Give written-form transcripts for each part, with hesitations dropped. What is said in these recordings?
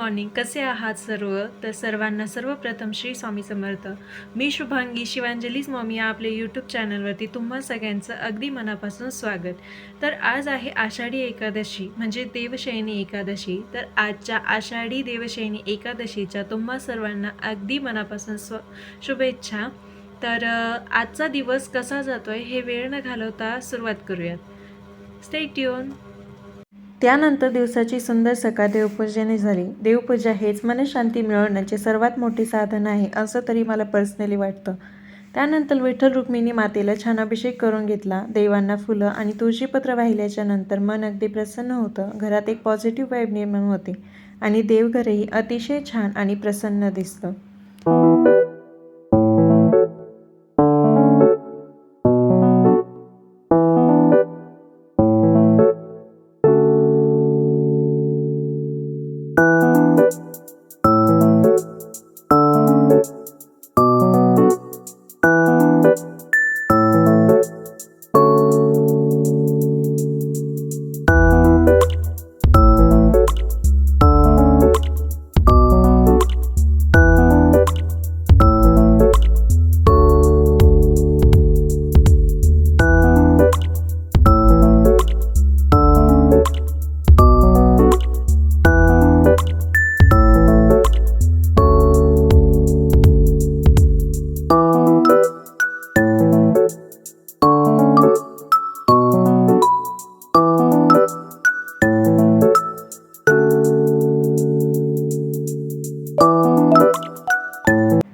Morning. कसे आहात सर्व? तर सर्वांना सर्वप्रथम श्री स्वामी समर्थ. मी शुभांगी शिवांजलीज मॉमी या आपल्या यूट्यूब चॅनलवरती तुम्हा सगळ्यांचं अगदी मनापासून स्वागत. तर आज आहे आषाढी एकादशी म्हणजे देवशयनी एकादशी. तर आजच्या आषाढी देवशयनी एकादशीच्या तुम्हा सर्वांना अगदी मनापासून शुभेच्छा. तर आजचा दिवस कसा जातोय हे वेळ न घालवता सुरुवात करूयात. Stay tune. त्यानंतर दिवसाची सुंदर सकाळ देवपूजेने झाली. देवपूजा हेच मनशांती मिळवण्याचे सर्वात मोठे साधन आहे असं तरी मला पर्सनली वाटतं. त्यानंतर विठ्ठल रुक्मिणी मातेला छान अभिषेक करून घेतला. देवांना फुलं आणि तुळशीपत्र वाहिल्याच्या नंतर मन अगदी प्रसन्न होतं. घरात एक पॉझिटिव्ह वाईब निर्माण होते आणि देवघरही अतिशय छान आणि प्रसन्न दिसतं.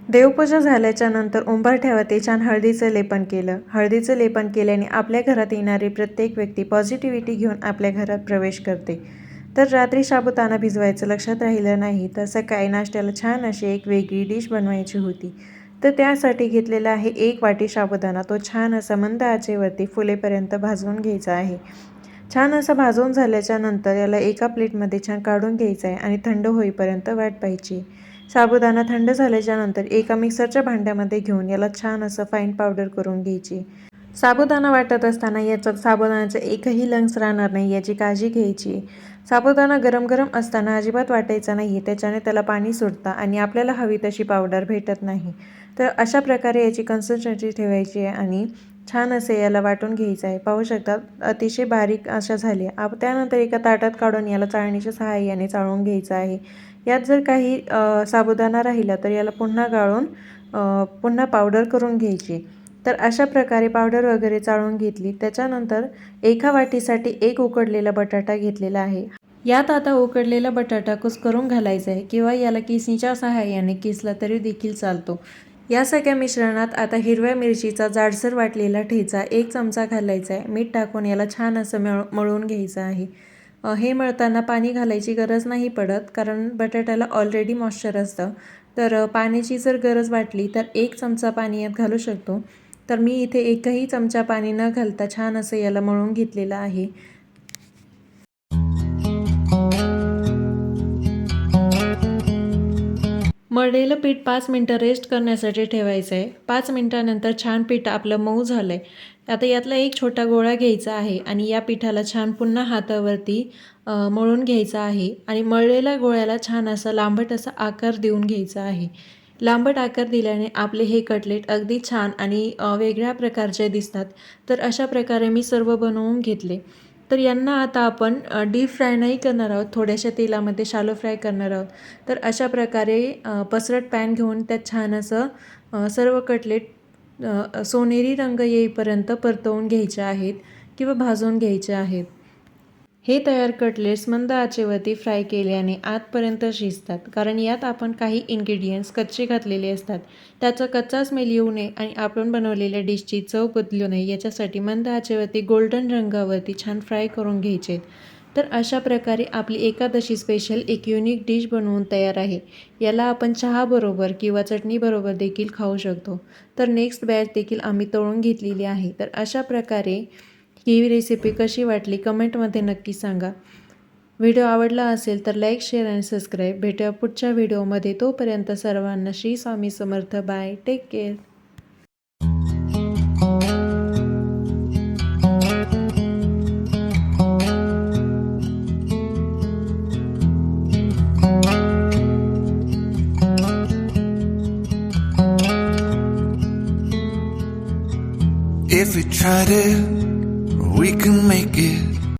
देवपूजा झाल्याच्या नंतर उंबरठ्यावरती छान हळदीचं लेपन केलं. हळदीचं लेपन केल्याने आपल्या घरात येणारी प्रत्येक व्यक्ती पॉझिटिव्हिटी घेऊन आपल्या घरात प्रवेश करते. तर रात्री साबुदाणा भिजवायचं लक्षात राहिलं नाही, तर सकाळी नाश्त्याला छान अशी एक वेगळी डिश बनवायची होती. तर त्यासाठी घेतलेला आहे 1 वाटी साबुदाणा. तो छान असा मंद आचेवरती फुलेपर्यंत भाजून घ्यायचा आहे. छान असा भाजून झाल्याच्या नंतर याला एका प्लेटमध्ये छान काढून घ्यायचं आहे आणि थंड होईपर्यंत वाट पाहायची. साबुदाणा थंड झाल्याच्या नंतर एका मिक्सरच्या भांड्यामध्ये घेऊन याला छान असं फाईन पावडर करून घ्यायची. साबुदाणा वाटत असताना याच्यात साबुदाण्याचं एकही लंग्स राहणार नाही याची काळजी घ्यायची. साबुदाणा गरम गरम असताना अजिबात वाटायचा नाही, त्याच्याने त्याला पाणी सुटतं आणि आपल्याला हवी तशी पावडर भेटत नाही. तर अशा प्रकारे याची कन्सिस्टन्सी ठेवायची आहे आणि छान असे याला वाटून घ्यायचं आहे. पाहू शकता अतिशय बारीक अशा झाल्या. त्यानंतर एका ताटात काढून याला चाळणीच्या सहाय्याने चाळून घ्यायचं आहे. यात जर काही साबुदाणा राहिला तर याला पुन्हा गाळून पुन्हा पावडर करून घ्यायची. तर अशा प्रकारे पावडर वगैरे चाळून घेतली. त्याच्यानंतर एका वाटीसाठी 1 उकडलेला बटाटा घेतलेला आहे. यात आता उकडलेला बटाटा कुस्करून घालायचा आहे किंवा याला किसणीच्या सहाय्याने किसला तरी देखील चालतो. या सगळ्या मिश्रणात आता हिरव्या मिरचीचा जाडसर वाटलेला ठेचा 1 चमचा घालायचा आहे. मीठ टाकून याला छान असं मळून घ्यायचं आहे. हे मळताना पाणी घालायची गरज नाही पडत, कारण बटाट्याला ऑलरेडी मॉइश्चर असतं. तर पाण्याची जर गरज वाटली तर 1 चमचा पाणी यात घालू शकतो. तर मी इथे एकही चमचा पाणी न घालता छान असं याला मळून घेतलेलं आहे. मळलेलं पीठ 5 मिनटं रेस्ट करण्यासाठी ठेवायचं आहे. 5 मिनटानंतर छान पीठ आपलं मऊ झालं आहे. आता यातला एक छोटा गोळा घ्यायचा आहे आणि या पिठाला छान पुन्हा हातावरती मळून घ्यायचा आहे आणि मळलेल्या गोळ्याला छान असा लांबट असा आकार देऊन घ्यायचा आहे. लांबट आकार दिल्याने आपले हे कटलेट अगदी छान आणि वेगळ्या प्रकारचे दिसतात. तर अशा प्रकारे मी सर्व बनवून घेतले. तर यांना आता आपण डीप फ्राय नाही करणार आहोत, थोड्याशा तेलामध्ये शॅलो फ्राय करणार आहोत. तर अशा प्रकारे पसरट पॅन घेऊन त्यात छान असं सर्व कटलेट सोनेरी रंग येईपर्यंत परतवून घ्यायचे आहेत किंवा भाजून घ्यायचे आहेत. हे तयार कटलेट्स मंद आचेवरती फ्राय केल्याने आतपर्यंत शिजतात, कारण यात आपण काही इन्ग्रेडियंट्स कच्चे घातलेले असतात. त्याचा कच्चा स्मेल येऊ नये आणि आपण बनवलेल्या डिशची चव बदलू नये याच्यासाठी मंद आचेवरती गोल्डन रंगावरती छान फ्राय करून घ्यायचे. तर अशा प्रकारे आपली एकादशी स्पेशल एक युनिक डिश बनवून तयार आहे. याला आपण चहाबरोबर किंवा चटणीबरोबर देखील खाऊ शकतो. तर नेक्स्ट बॅच देखील आम्ही तळून घेतलेली आहे. तर अशा प्रकारे ही रेसिपी कशी वाटली कमेंटमध्ये नक्की सांगा. व्हिडिओ आवडला असेल तर लाईक, शेअर आणि सबस्क्राईब. भेटूया पुढच्या व्हिडिओमध्ये. तोपर्यंत सर्वांना Shri Swami Samarth. Bye. Take care. If we tried it, we can make it.